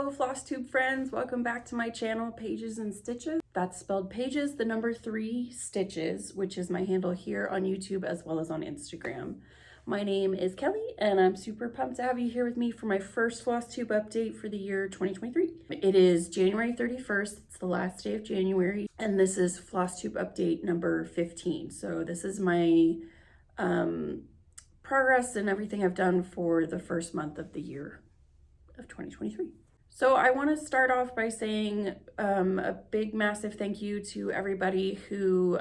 Hello Flosstube friends, welcome back to my channel, Pages and Stitches. That's spelled pages, the number 3 stitches, which is my handle here on YouTube as well as on Instagram. My name is Kelly and I'm super pumped to have you here with me for my first Flosstube update for the year 2023. It is January 31st, it's the last day of January, and this is Flosstube update number 15. So this is my progress and everything I've done for the first month of the year of 2023. So I want to start off by saying a big massive thank you to everybody who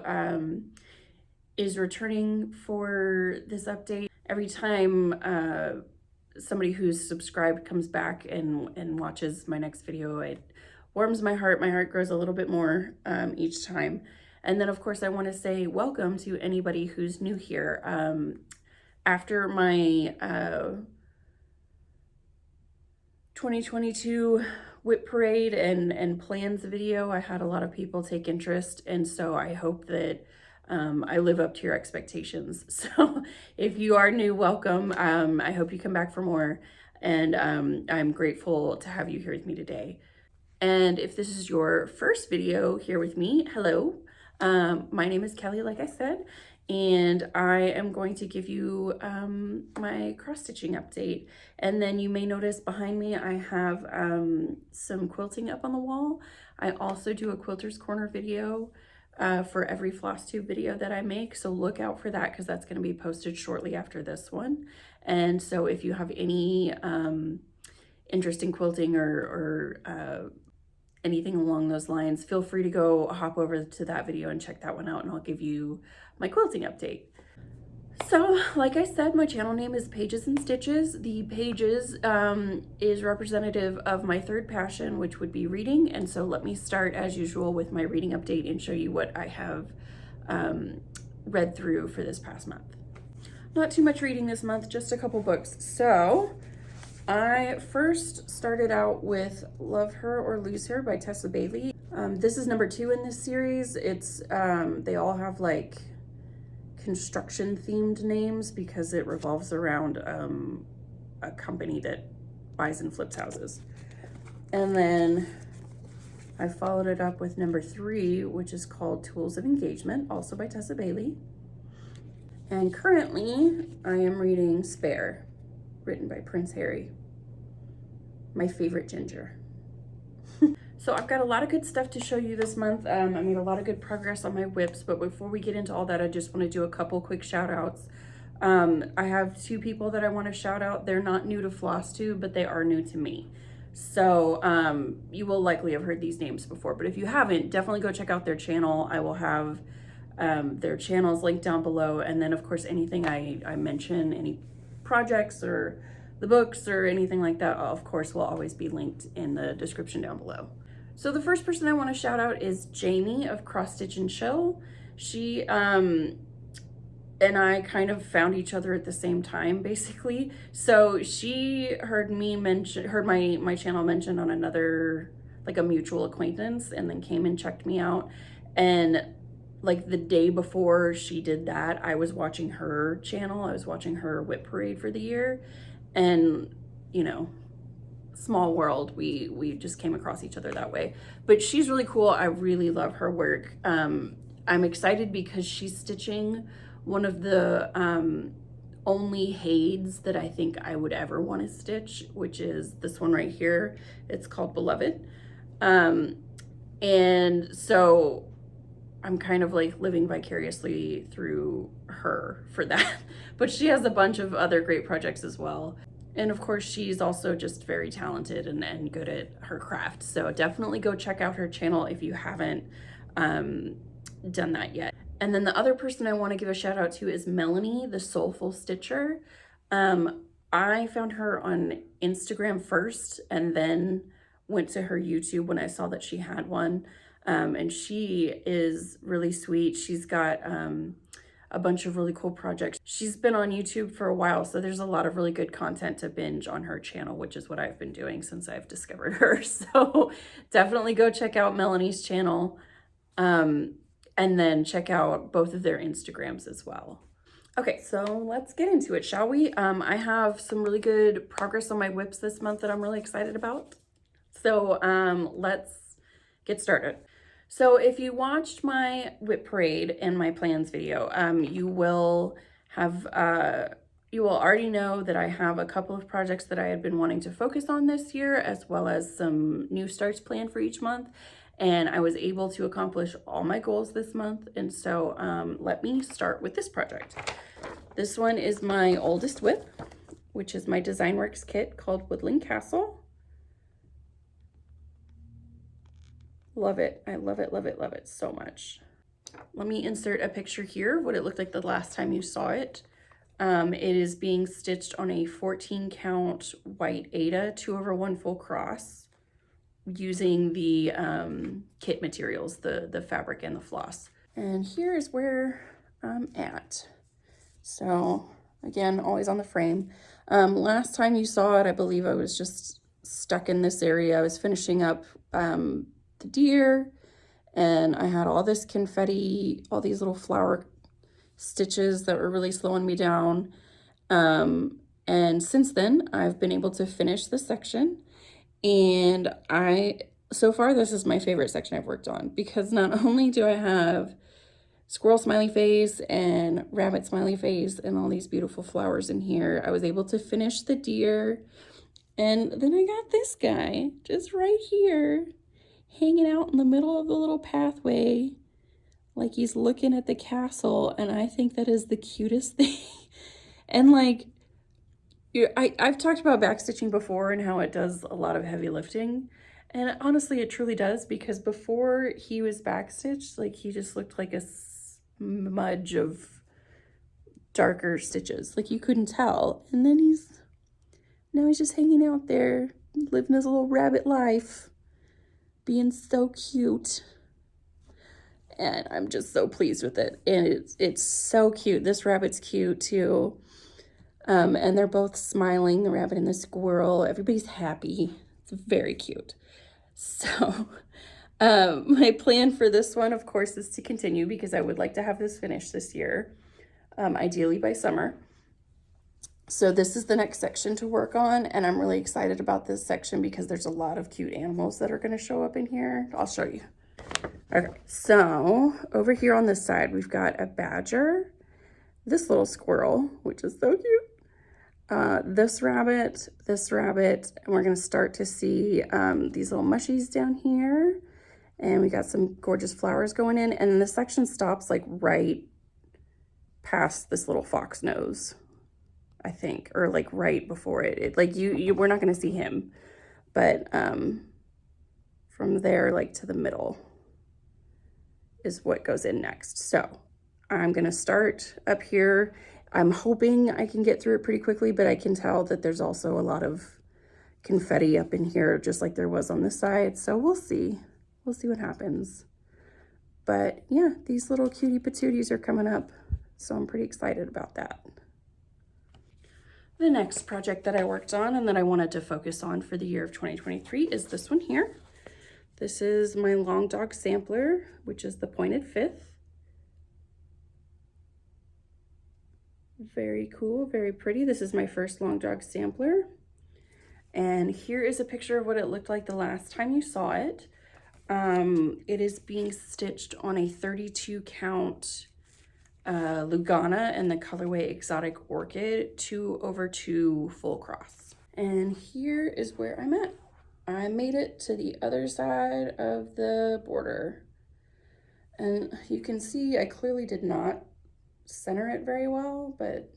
is returning for this update. Every time somebody who's subscribed comes back and watches my next video, it warms my heart. My heart grows a little bit more each time. And then of course I want to say welcome to anybody who's new here. After my 2022 whip parade and plans video, I had a lot of people take interest, and so I hope that I live up to your expectations. So if you are new, welcome. I hope you come back for more, and I'm grateful to have you here with me today. And if this is your first video here with me, hello. My name is Kelly, like I said, and I am going to give you my cross-stitching update. And then you may notice behind me I have some quilting up on the wall. I also do a Quilter's Corner video for every Flosstube video that I make, so look out for that because that's going to be posted shortly after this one. And so if you have any interest in quilting or anything along those lines, feel free to go hop over to that video and check that one out, and I'll give you my quilting update. So like I said, my channel name is Pages and Stitches. The pages is representative of my third passion, which would be reading. And so let me start as usual with my reading update and show you what I have read through for this past month. Not too much reading this month, just a couple books. So I first started out with Love Her or Lose Her by Tessa Bailey. This is number 2 in this series. It's they all have like construction themed names because it revolves around a company that buys and flips houses. And then I followed it up with number 3, which is called Tools of Engagement, also by Tessa Bailey. And currently I am reading Spare, written by Prince Hare, my favorite ginger. So I've got a lot of good stuff to show you this month. I made a lot of good progress on my whips, but before we get into all that, I just want to do a couple quick shout outs. I have 2 people that I want to shout out. They're not new to Flosstube, but they are new to me. So you will likely have heard these names before, but if you haven't, definitely go check out their channel. I will have their channels linked down below, and then of course anything I mention, any projects or the books or anything like that, of course will always be linked in the description down below. So the first person I want to shout out is Jamie of Cross Stitch and Chill. She and I kind of found each other at the same time, basically. So she heard my channel mentioned on another, like a mutual acquaintance, and then came and checked me out. And like the day before she did that, I was watching her channel. I was watching her whip parade for the year, and you know, small world, we just came across each other that way. But she's really cool. I really love her work. I'm excited because she's stitching one of the only Hades that I think I would ever want to stitch, which is this one right here. It's called Beloved. And so I'm kind of like living vicariously through her for that. But she has a bunch of other great projects as well. And of course, she's also just very talented and good at her craft. So definitely go check out her channel if you haven't done that yet. And then the other person I want to give a shout out to is Melanie, the Soulful Stitcher. I found her on Instagram first and then went to her YouTube when I saw that she had one. And she is really sweet. She's got a bunch of really cool projects. She's been on YouTube for a while, so there's a lot of really good content to binge on her channel, which is what I've been doing since I've discovered her. So definitely go check out Melanie's channel, and then check out both of their Instagrams as well. Okay, so let's get into it, shall we? I have some really good progress on my whips this month that I'm really excited about. So let's get started. So if you watched my whip parade and my plans video, you will already know that I have a couple of projects that I had been wanting to focus on this year, as well as some new starts planned for each month. And I was able to accomplish all my goals this month. And so let me start with this project. This one is my oldest whip, which is my Design Works kit called Woodling Castle. Love it. I love it, love it, love it so much. Let me insert a picture here, what it looked like the last time you saw it. It is being stitched on a 14 count white Aida 2/1 full cross using the kit materials, the fabric and the floss. And here is where I'm at. So again, always on the frame. Last time you saw it, I believe I was just stuck in this area. I was finishing up the deer, and I had all this confetti, all these little flower stitches that were really slowing me down. And since then, I've been able to finish this section, and so far this is my favorite section I've worked on, because not only do I have squirrel smiley face and rabbit smiley face and all these beautiful flowers in here, I was able to finish the deer, and then I got this guy just right here hanging out in the middle of the little pathway like he's looking at the castle, and I think that is the cutest thing. And like, I've talked about backstitching before and how it does a lot of heavy lifting, and honestly it truly does, because before he was backstitched, like, he just looked like a smudge of darker stitches, like you couldn't tell. And then now he's just hanging out there living his little rabbit life, being so cute, and I'm just so pleased with it. And it's so cute. This rabbit's cute too, and they're both smiling, the rabbit and the squirrel. Everybody's happy. It's very cute. So my plan for this one, of course, is to continue, because I would like to have this finished this year, ideally by summer. So this is the next section to work on, and I'm really excited about this section because there's a lot of cute animals that are going to show up in here. I'll show you. Okay, so over here on this side, we've got a badger, this little squirrel, which is so cute, this rabbit, and we're going to start to see these little mushies down here, and we got some gorgeous flowers going in, and this section stops like right past this little fox nose, I think, or like right before it. Like we're not going to see him, but from there, like to the middle is what goes in next. So I'm going to start up here. I'm hoping I can get through it pretty quickly, but I can tell that there's also a lot of confetti up in here, just like there was on this side. So we'll see. We'll see what happens. But yeah, these little cutie patooties are coming up, so I'm pretty excited about that. The next project that I worked on and that I wanted to focus on for the year of 2023 is this one here. This is my long dog sampler, which is the pointed fifth. Very cool, very pretty. This is my first long dog sampler. And here is a picture of what it looked like the last time you saw it. It is being stitched on a 32 count Lugana in the colorway Exotic Orchid 2/2 full cross. And here is where I'm at. I made it to the other side of the border, and you can see I clearly did not center it very well, but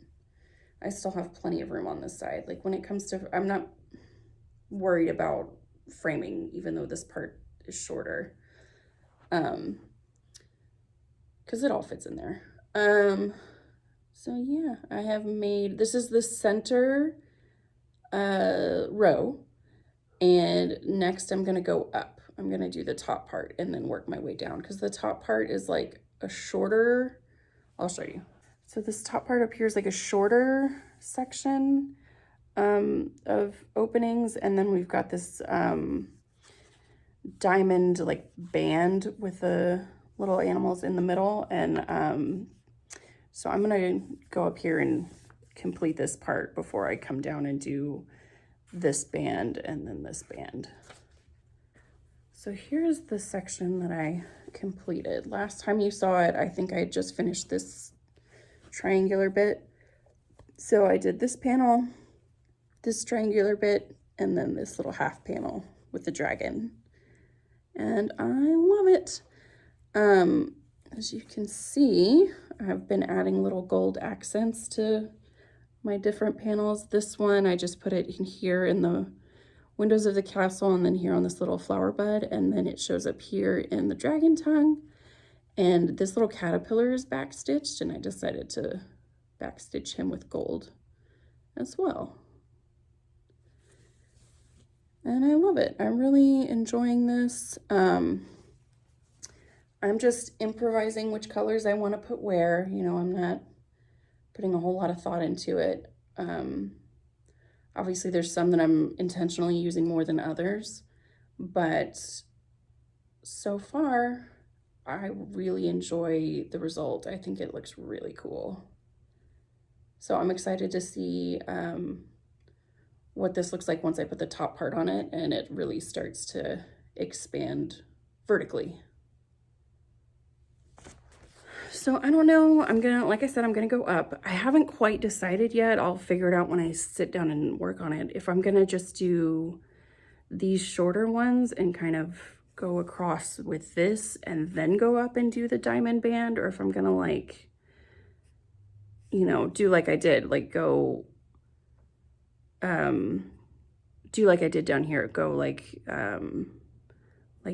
I still have plenty of room on this side. Like, when it comes to, I'm not worried about framing, even though this part is shorter, because it all fits in there. So yeah, I have made, this is the center row, and next I'm gonna go up. I'm gonna do the top part and then work my way down, because the top part is like a shorter, I'll show you. So this top part up here is like a shorter section of openings, and then we've got this diamond like band with the little animals in the middle, and so I'm gonna go up here and complete this part before I come down and do this band and then this band. So here's the section that I completed. Last time you saw it, I think I had just finished this triangular bit. So I did this panel, this triangular bit, and then this little half panel with the dragon. And I love it. As you can see, I've been adding little gold accents to my different panels. This one, I just put it in here in the windows of the castle, and then here on this little flower bud, and then it shows up here in the dragon tongue. And this little caterpillar is backstitched, and I decided to backstitch him with gold as well. And I love it. I'm really enjoying this. I'm just improvising which colors I want to put where. You know, I'm not putting a whole lot of thought into it. Obviously, there's some that I'm intentionally using more than others, but so far, I really enjoy the result. I think it looks really cool. So I'm excited to see what this looks like once I put the top part on it and it really starts to expand vertically. So I don't know, like I said, I'm gonna go up. I haven't quite decided yet. I'll figure it out when I sit down and work on it. If I'm gonna just do these shorter ones and kind of go across with this and then go up and do the diamond band, or if I'm gonna like, you know, do like I did, like go, do like I did down here, go like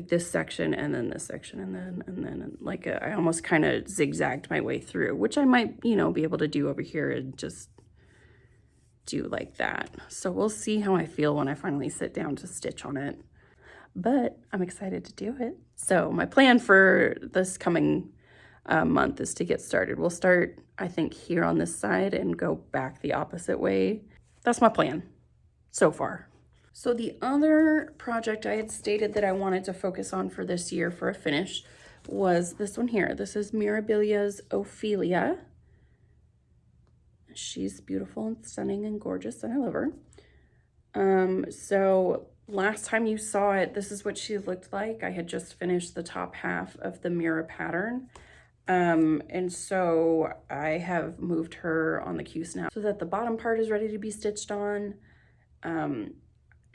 this section and then this section and then like I almost kind of zigzagged my way through, which I might, you know, be able to do over here and just do like that. So we'll see how I feel when I finally sit down to stitch on it, but I'm excited to do it. So my plan for this coming month is to get started. We'll start, I think, here on this side and go back the opposite way. That's my plan so far. So the other project I had stated that I wanted to focus on for this year for a finish was this one here. This is Mirabilia's Ophelia. She's beautiful and stunning and gorgeous, and I love her. So last time you saw it, this is what she looked like. I had just finished the top half of the mirror pattern. And so I have moved her on the Q-snap so that the bottom part is ready to be stitched on.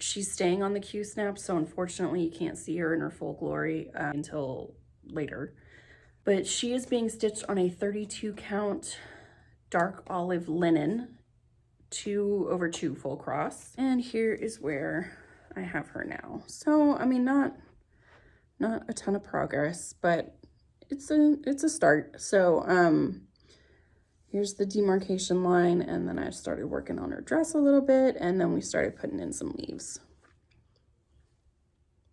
She's staying on the Q-snap, so unfortunately you can't see her in her full glory until later. But she is being stitched on a 32 count dark olive linen 2/2 full cross. And here is where I have her now. So, I mean, not a ton of progress, but it's a start. So, here's the demarcation line, and then I started working on her dress a little bit, and then we started putting in some leaves.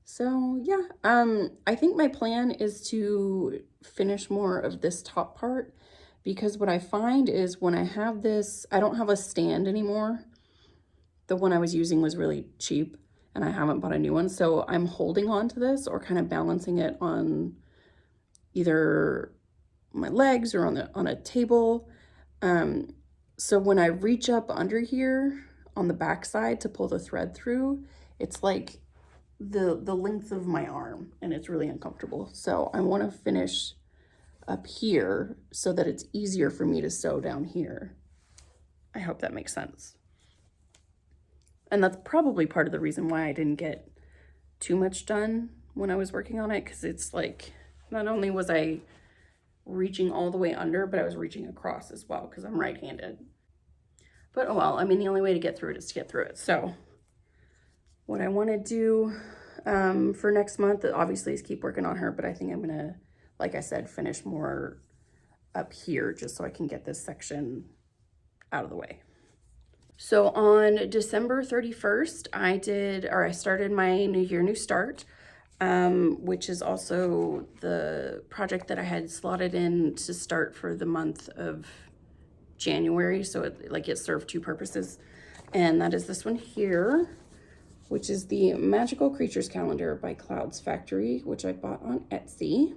So yeah, I think my plan is to finish more of this top part, because what I find is when I have this, I don't have a stand anymore. The one I was using was really cheap, and I haven't bought a new one, so I'm holding on to this or kind of balancing it on either my legs or on a table. So when I reach up under here on the back side to pull the thread through, it's like the length of my arm, and it's really uncomfortable. So I want to finish up here so that it's easier for me to sew down here. I hope that makes sense. And that's probably part of the reason why I didn't get too much done when I was working on it, because it's like, not only was I reaching all the way under, but I was reaching across as well because I'm right-handed. But oh well, I mean, the only way to get through it is to get through it. So what I want to do for next month, obviously, is keep working on her, but I think I'm gonna, like I said, finish more up here just so I can get this section out of the way. So on December 31st, I started my New Year, New Start, which is also the project that I had slotted in to start for the month of January. So it served two purposes. And that is this one here, which is the Magical Creatures Calendar by Clouds Factory, which I bought on Etsy.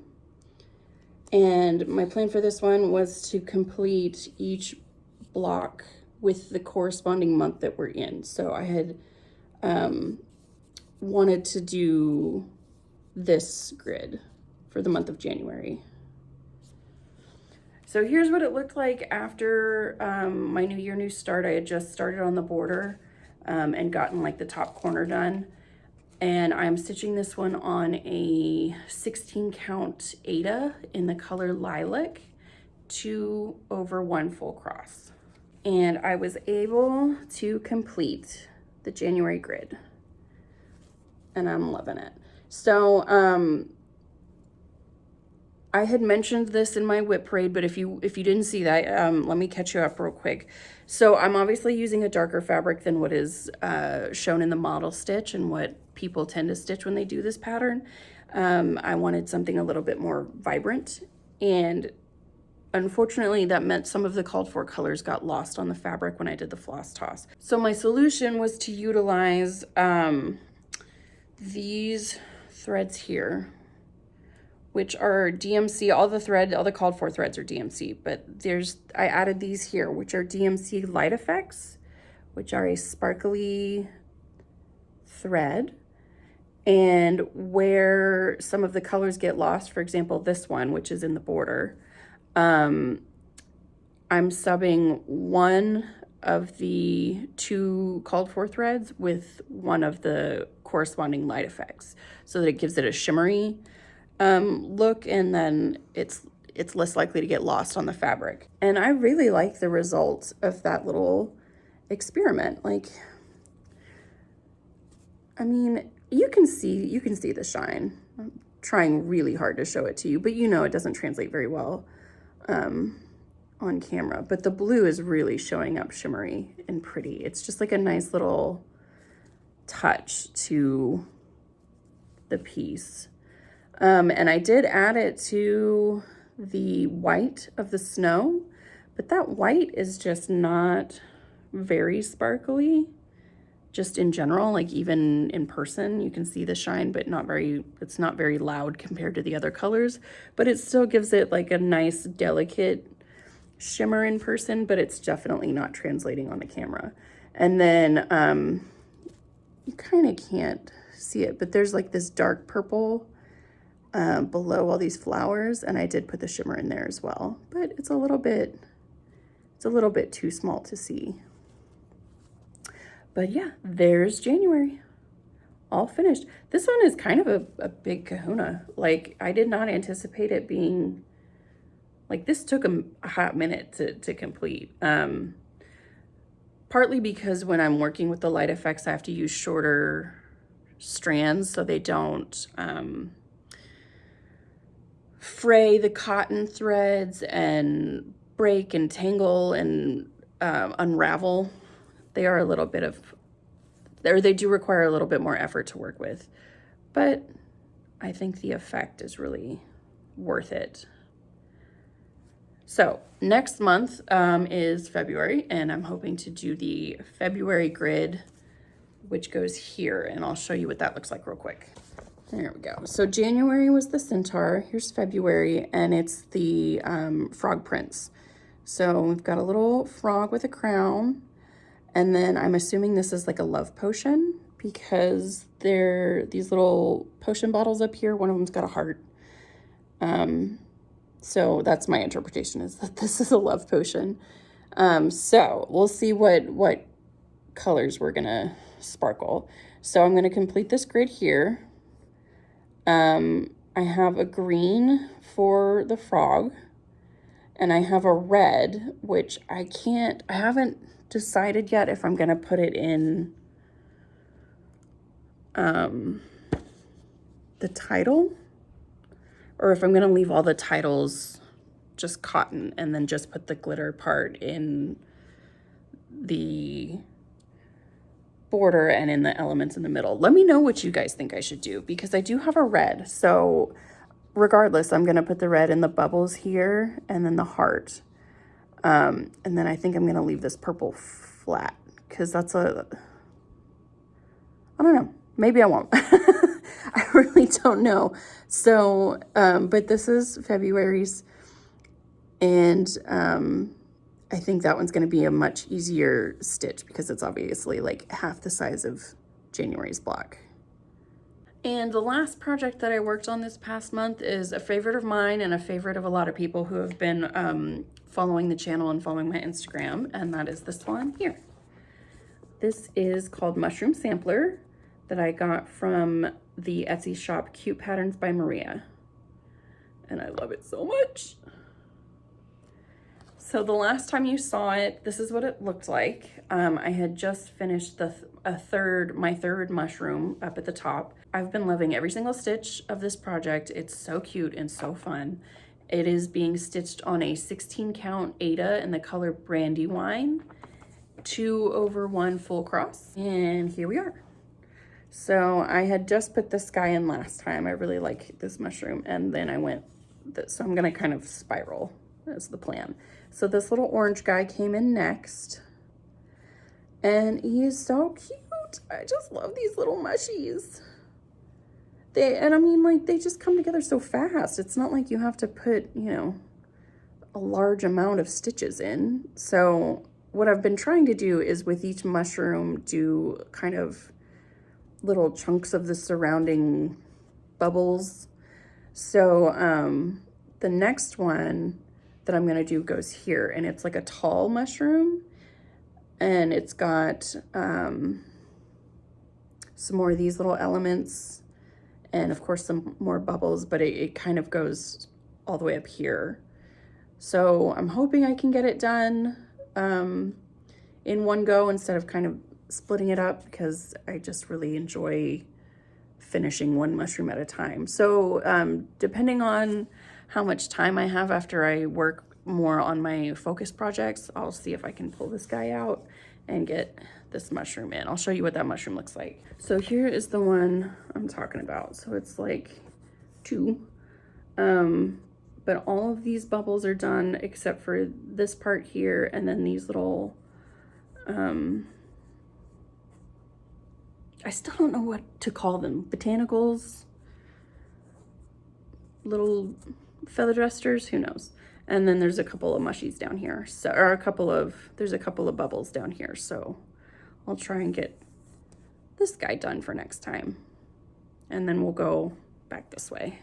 And my plan for this one was to complete each block with the corresponding month that we're in. So I had wanted to do this grid for the month of January. So here's what it looked like after my New Year, New Start. I had just started on the border and gotten like the top corner done. And I'm stitching this one on a 16 count Aida in the color Lilac, 2/1 full cross. And I was able to complete the January grid, and I'm loving it. So I had mentioned this in my whip parade, but if you didn't see that, let me catch you up real quick. So I'm obviously using a darker fabric than what is shown in the model stitch and what people tend to stitch when they do this pattern. I wanted something a little bit more vibrant, and unfortunately that meant some of the called for colors got lost on the fabric when I did the floss toss. So my solution was to utilize these threads here, which are DMC. All the called for threads are DMC, but I added these here, which are DMC Light Effects, which are a sparkly thread. And where some of the colors get lost, for example, this one, which is in the border, I'm subbing one of the 2 called for threads with one of the corresponding light effects so that it gives it a shimmery look, and then it's less likely to get lost on the fabric. And I really like the result of that little experiment. Like, I mean, you can see the shine. I'm trying really hard to show it to you, but you know it doesn't translate very well on camera. But the blue is really showing up shimmery and pretty. It's just like a nice little touch to the piece. And I did add it to the white of the snow, but that white is just not very sparkly, just in general. Like, even in person, you can see the shine, but it's not very loud compared to the other colors, but it still gives it like a nice, delicate shimmer in person, but it's definitely not translating on the camera. And then you kind of can't see it, but there's like this dark purple below all these flowers, and I did put the shimmer in there as well, but it's a little bit too small to see. But yeah, there's January, all finished. This one is kind of a big kahuna. Like, I did not anticipate it being, like, this took a hot minute to complete. Partly because when I'm working with the light effects, I have to use shorter strands so they don't fray the cotton threads and break and tangle and unravel. They are a little bit they do require a little bit more effort to work with, but I think the effect is really worth it. So next month is February, and I'm hoping to do the February grid, which goes here, and I'll show you what that looks like real quick. There we go. So January was the centaur. Here's February, and it's the frog prints. So we've got a little frog with a crown, and then I'm assuming this is like a love potion because they're these little potion bottles up here. One of them's got a heart. So that's my interpretation, is that this is a love potion. So we'll see what colors we're gonna sparkle. So I'm gonna complete this grid here. I have a green for the frog, and I have a red, which I haven't decided yet if I'm gonna put it in the title, or if I'm gonna leave all the titles just cotton and then just put the glitter part in the border and in the elements in the middle. Let me know what you guys think I should do, because I do have a red. So regardless, I'm gonna put the red in the bubbles here and then the heart. And then I think I'm gonna leave this purple flat, because I don't know, maybe I won't. I really don't know. So, but this is February's, and I think that one's going to be a much easier stitch because it's obviously like half the size of January's block. And the last project that I worked on this past month is a favorite of mine and a favorite of a lot of people who have been following the channel and following my Instagram, and that is this one here. This is called Mushroom Sampler that I got from the Etsy shop CutePatternsByMaria, and I love it so much. So the last time you saw it, this is what it looked like. I had just finished my third mushroom up at the top. I've been loving every single stitch of this project. It's so cute and so fun. It is being stitched on a 16 count Aida in the color Brandywine, 2/1 full cross, and here we are. So I had just put this guy in last time. I really like this mushroom, and then I went, so I'm gonna kind of spiral, that's the plan. So this little orange guy came in next, and he is so cute. I just love these little mushies. And I mean, like, they just come together so fast. It's not like you have to put, you know, a large amount of stitches in. So what I've been trying to do is with each mushroom do kind of little chunks of the surrounding bubbles. So the next one that I'm gonna do goes here, and it's like a tall mushroom, and it's got some more of these little elements, and of course some more bubbles, but it kind of goes all the way up here. So I'm hoping I can get it done in one go instead of kind of splitting it up, because I just really enjoy finishing one mushroom at a time. So depending on how much time I have after I work more on my focus projects, I'll see if I can pull this guy out and get this mushroom in. I'll show you what that mushroom looks like. So here is the one I'm talking about. So it's like 2, but all of these bubbles are done except for this part here, and then these little, I still don't know what to call them, botanicals, little feather dusters, who knows. And then there's a couple of mushies down here, so, or there's a couple of bubbles down here. So I'll try and get this guy done for next time, and then we'll go back this way.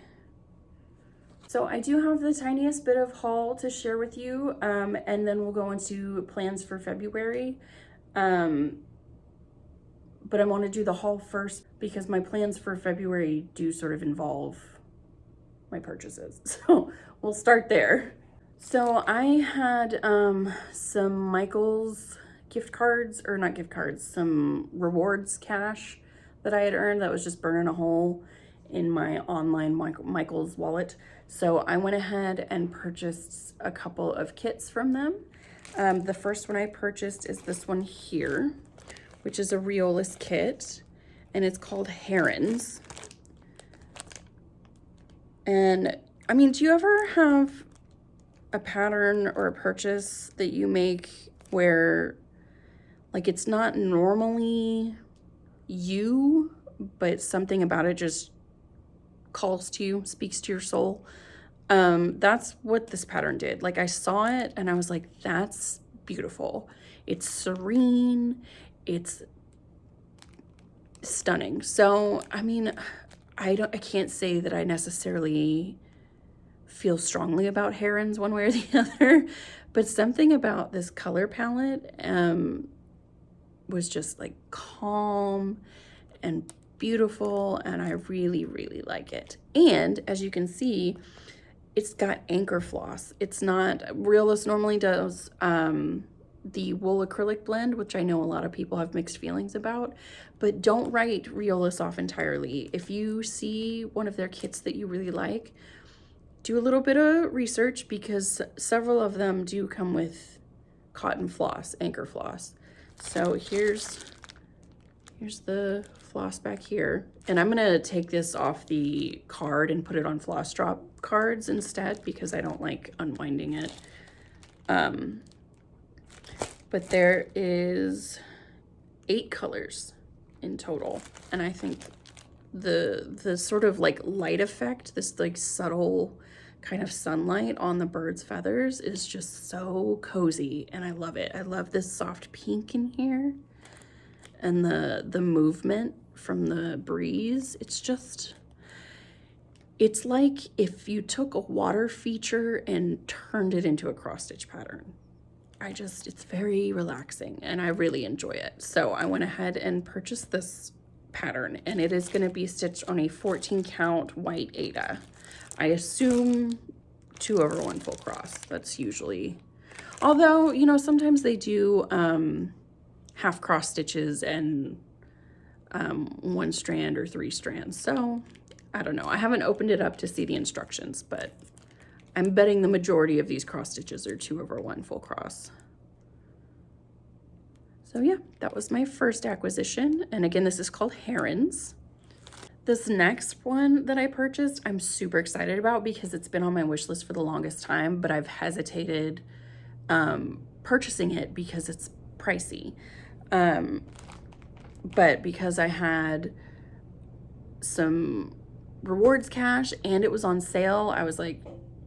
So I do have the tiniest bit of haul to share with you, and then we'll go into plans for February. But I want to do the haul first because my plans for February do sort of involve my purchases. So we'll start there. So I had some Michael's gift cards, or not gift cards, some rewards cash that I had earned that was just burning a hole in my online Michael's wallet. So I went ahead and purchased a couple of kits from them. The first one I purchased is this one here, which is a Riolis kit, and it's called Herons. And I mean, do you ever have a pattern or a purchase that you make where like it's not normally you, but something about it just calls to you, speaks to your soul? That's what this pattern did. Like, I saw it and I was like, that's beautiful. It's serene. It's stunning. So, I mean, I can't say that I necessarily feel strongly about herons one way or the other, but something about this color palette was just like calm and beautiful, and I really, really like it. And as you can see, it's got anchor floss. It's not, Riolis normally does the wool acrylic blend, which I know a lot of people have mixed feelings about, but don't write Riolis off entirely. If you see one of their kits that you really like, do a little bit of research, because several of them do come with cotton floss, anchor floss. So here's the floss back here, and I'm gonna take this off the card and put it on floss drop cards instead, because I don't like unwinding it. But there is 8 colors in total, and I think the sort of like light effect, this like subtle kind of sunlight on the bird's feathers is just so cozy, and I love it. I love this soft pink in here, and the movement from the breeze. It's like if you took a water feature and turned it into a cross stitch pattern. It's very relaxing and I really enjoy it. So I went ahead and purchased this pattern, and it is going to be stitched on a 14 count white Aida. I assume 2/1 full cross. That's usually, although, you know, sometimes they do half cross stitches and 1 strand or 3 strands. So I don't know. I haven't opened it up to see the instructions, but I'm betting the majority of these cross stitches are 2/1 full cross. So yeah, that was my first acquisition. And again, this is called Herons. This next one that I purchased, I'm super excited about because it's been on my wish list for the longest time, but I've hesitated purchasing it because it's pricey. But because I had some rewards cash and it was on sale, I was like,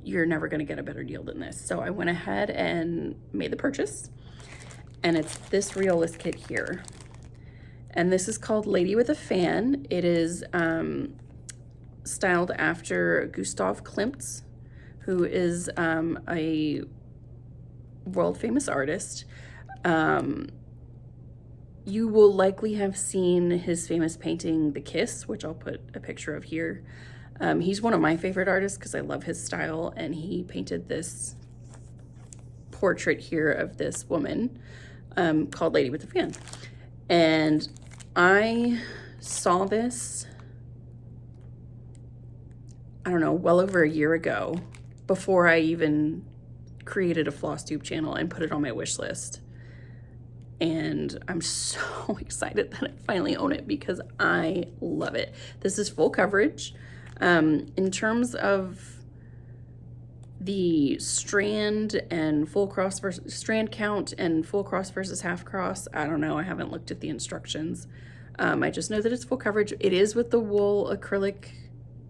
you're never going to get a better deal than this. So I went ahead and made the purchase. And it's this Riolis kit here. And this is called Lady with a Fan. It is styled after Gustav Klimt's, who is a world famous artist. You will likely have seen his famous painting, The Kiss, which I'll put a picture of here. He's one of my favorite artists because I love his style, and he painted this portrait here of this woman called Lady with a Fan. And I saw this, I don't know, well over a year ago, before I even created a Flosstube channel and put it on my wish list. And I'm so excited that I finally own it because I love it. This is full coverage. In terms of the strand and full cross versus strand count and full cross versus half cross, I don't know. I haven't looked at the instructions. I just know that it's full coverage. It is with the wool acrylic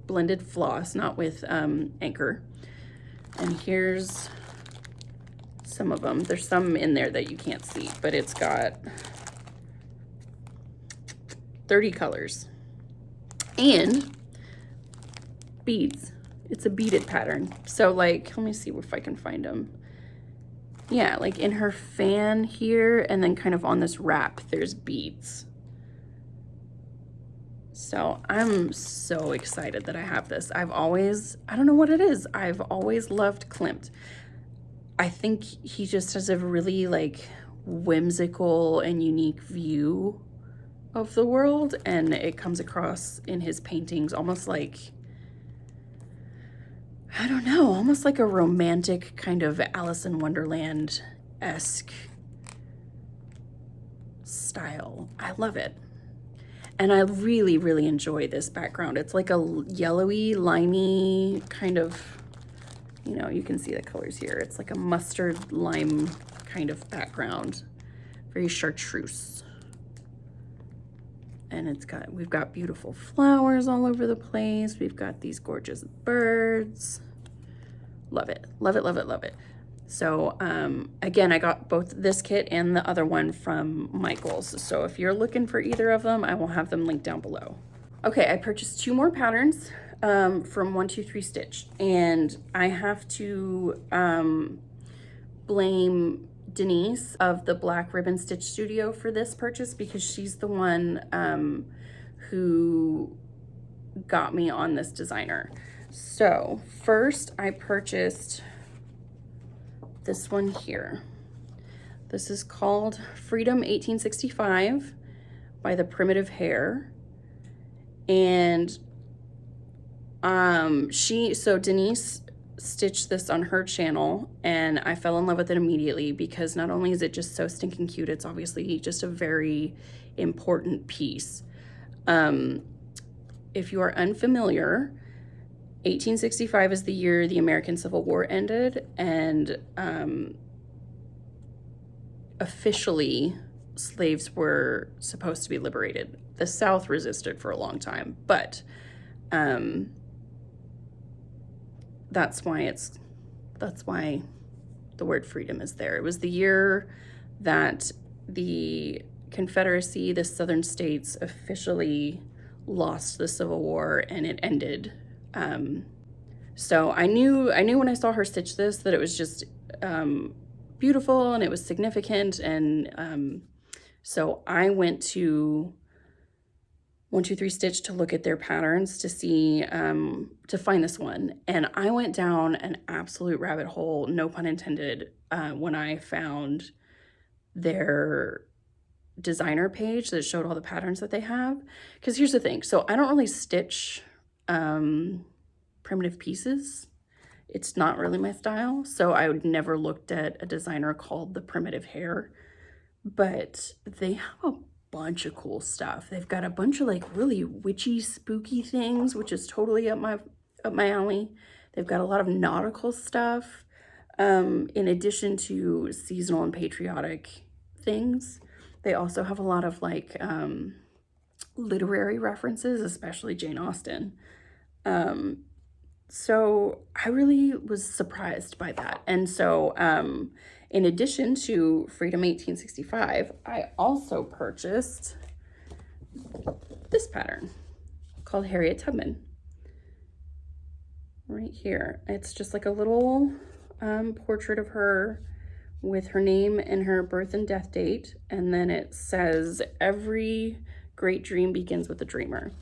blended floss, not with anchor. And here's some of them. There's some in there that you can't see, but it's got 30 colors and beads. It's a beaded pattern. So like, let me see if I can find them. Yeah, like in her fan here, and then kind of on this wrap, there's beads. So I'm so excited that I have this. I don't know what it is. I've always loved Klimt. I think he just has a really like whimsical and unique view of the world, and it comes across in his paintings almost like, I don't know, almost like a romantic kind of Alice in Wonderland-esque style. I love it. And I really, really enjoy this background. It's like a yellowy, limey kind of, you know, you can see the colors here. It's like a mustard lime kind of background. Very chartreuse. And we've got beautiful flowers all over the place. We've got these gorgeous birds. Love it, love it, love it, love it. So again, I got both this kit and the other one from Michael's. So if you're looking for either of them, I will have them linked down below. Okay, I purchased 2 more patterns from 123Stitch, and I have to blame Denise of the Black Ribbon Stitch Studio for this purchase because she's the one who got me on this designer. So first I purchased this one here. This is called Freedom 1865 by the Primitive Hare. And Denise stitched this on her channel, and I fell in love with it immediately because not only is it just so stinking cute, it's obviously just a very important piece. If you are unfamiliar, 1865 is the year the American Civil War ended, and officially slaves were supposed to be liberated. The South resisted for a long time, but that's why the word freedom is there. It was the year that the Confederacy, the Southern states officially lost the Civil War and it ended. So I knew when I saw her stitch this that it was just beautiful and it was significant. And so I went to 123Stitch to look at their patterns to see, to find this one. And I went down an absolute rabbit hole, no pun intended, when I found their designer page that showed all the patterns that they have. Because here's the thing. So I don't really stitch primitive pieces. It's not really my style. So I would never looked at a designer called the Primitive Hare. But they have a bunch of cool stuff. They've got a bunch of like really witchy, spooky things, which is totally up my alley. They've got a lot of nautical stuff, in addition to seasonal and patriotic things. They also have a lot of like literary references, especially Jane Austen. So I really was surprised by that. And so in addition to Freedom 1865, I also purchased this pattern called Harriet Tubman. Right here. It's just like a little portrait of her with her name and her birth and death date. And then it says, "Every great dream begins with a dreamer,"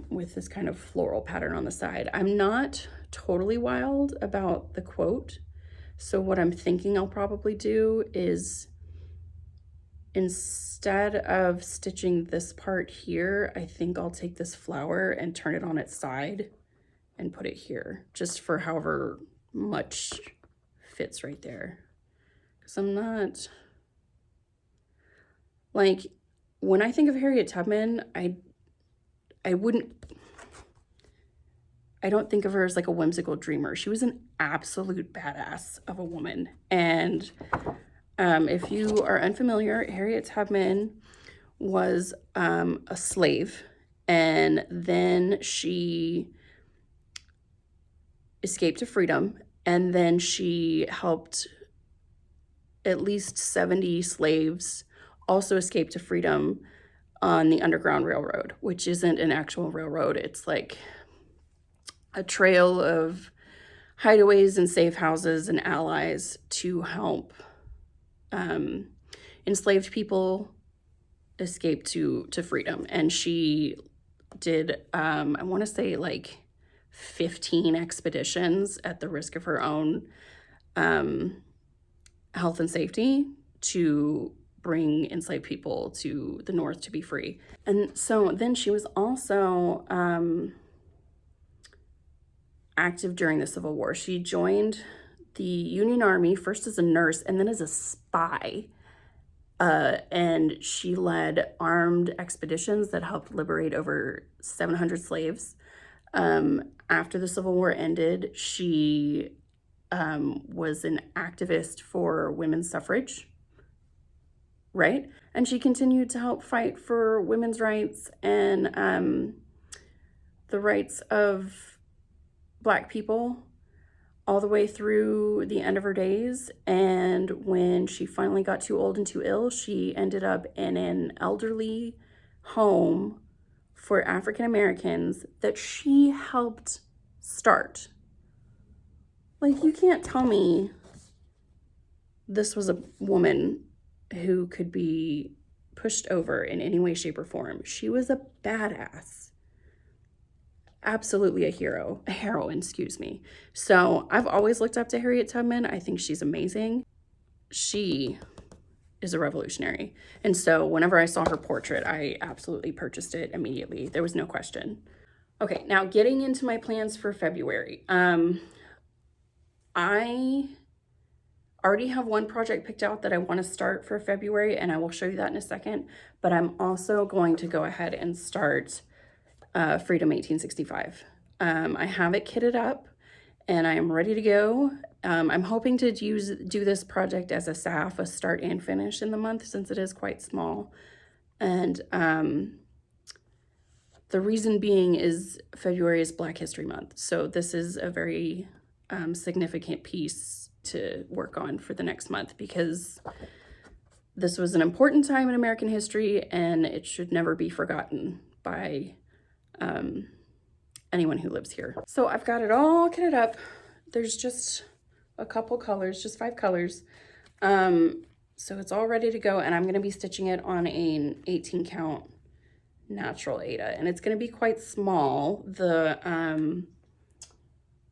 with this kind of floral pattern on the side. I'm not totally wild about the quote. So what I'm thinking I'll probably do is, instead of stitching this part here, I think I'll take this flower and turn it on its side and put it here, just for however much fits right there. Because I'm not, like, when I think of Harriet Tubman, I don't think of her as like a whimsical dreamer. She was an absolute badass of a woman. And if you are unfamiliar, Harriet Tubman was a slave, and then she escaped to freedom, and then she helped at least 70 slaves also escape to freedom on the Underground Railroad, which isn't an actual railroad. It's like a trail of hideaways and safe houses and allies to help enslaved people escape to freedom. And she did, I want to say like 15 expeditions at the risk of her own health and safety to bring enslaved people to the North to be free. And so then she was also active during the Civil War. She joined the Union Army first as a nurse and then as a spy. And she led armed expeditions that helped liberate over 700 slaves. After the Civil War ended, she was an activist for women's suffrage, right? And she continued to help fight for women's rights and the rights of Black people all the way through the end of her days. And when she finally got too old and too ill, she ended up in an elderly home for African Americans that she helped start. Like, you can't tell me this was a woman who could be pushed over in any way, shape, or form. She was a badass. Absolutely a heroine, excuse me. So I've always looked up to Harriet Tubman. I think she's amazing. She is a revolutionary. And so whenever I saw her portrait, I absolutely purchased it immediately. There was no question. Okay, now getting into my plans for February. I already have one project picked out that I want to start for February, and I will show you that in a second. But I'm also going to go ahead and start Freedom 1865. I have it kitted up and I am ready to go. I'm hoping to do this project as a SAF, a start and finish in the month, since it is quite small. And the reason being is February is Black History Month. So this is a very significant piece to work on for the next month, because this was an important time in American history, and it should never be forgotten by anyone who lives here. So I've got it all kitted up. There's just a couple colors, just 5 colors. So it's all ready to go, and I'm going to be stitching it on an 18 count natural Aida, and it's going to be quite small. The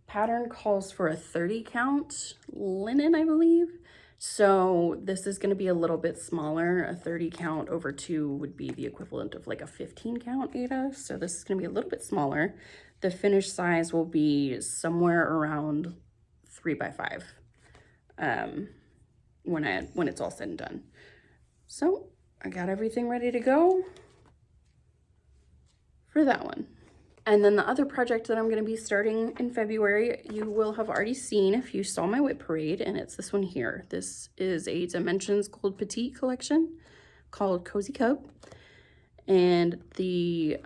pattern calls for a 30 count linen, I believe. So this is going to be a little bit smaller. A 30 count over 2 would be the equivalent of like a 15 count Aida. So this is going to be a little bit smaller. The finished size will be somewhere around 3 by 5 when it's all said and done. So I got everything ready to go for that one. And then the other project that I'm going to be starting in February, you will have already seen if you saw my whip parade, and it's this one here. This is a Dimensions Gold Petite collection called Cozy Cup. And the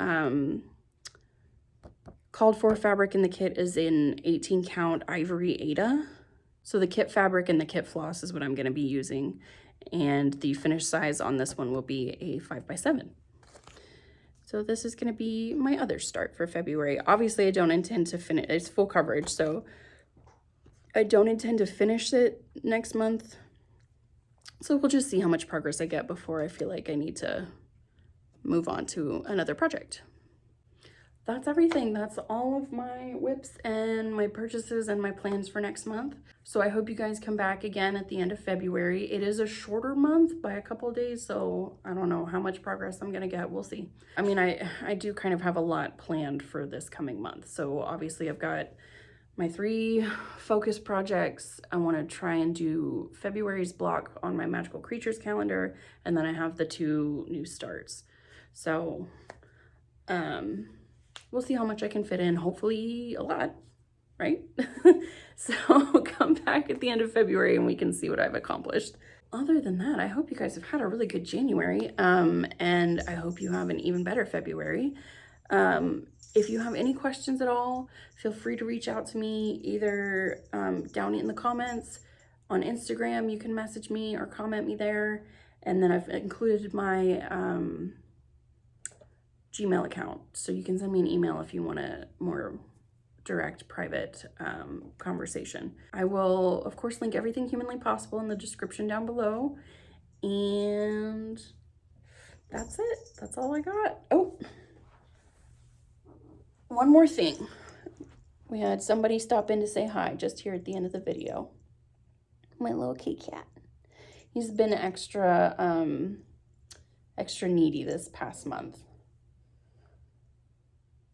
called for fabric in the kit is in 18 count ivory Aida. So the kit fabric and the kit floss is what I'm going to be using. And the finished size on this one will be a 5 by 7. So this is going to be my other start for February. Obviously, I don't intend to finish, it's full coverage, so I don't intend to finish it next month. So we'll just see how much progress I get before I feel like I need to move on to another project. That's everything. That's all of my whips and my purchases and my plans for next month. So I hope you guys come back again at the end of February. It is a shorter month by a couple of days, so I don't know how much progress I'm gonna get. We'll see. I mean, I do kind of have a lot planned for this coming month. So obviously I've got my 3 focus projects. I want to try and do February's block on my Magical Creatures calendar, and then I have the 2 new starts. So we'll see how much I can fit in. Hopefully a lot, right? So come back at the end of February and we can see what I've accomplished. Other than that, I hope you guys have had a really good January, and I hope you have an even better February. If you have any questions at all, feel free to reach out to me either down in the comments on Instagram. You can message me or comment me there. And then I've included my Gmail account, so you can send me an email if you want a more direct private conversation. I will of course link everything humanly possible in the description down below, and that's it. That's all I got. Oh, one more thing. We had somebody stop in to say hi just here at the end of the video. My little kitty cat. He's been extra needy this past month.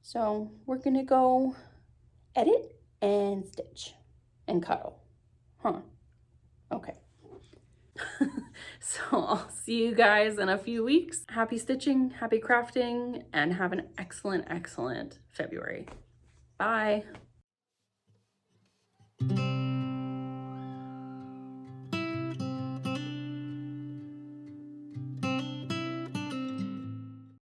So we're gonna go edit and stitch and cuddle. Huh? Okay. So I'll see you guys in a few weeks. Happy stitching, happy crafting, and have an excellent, excellent February. Bye.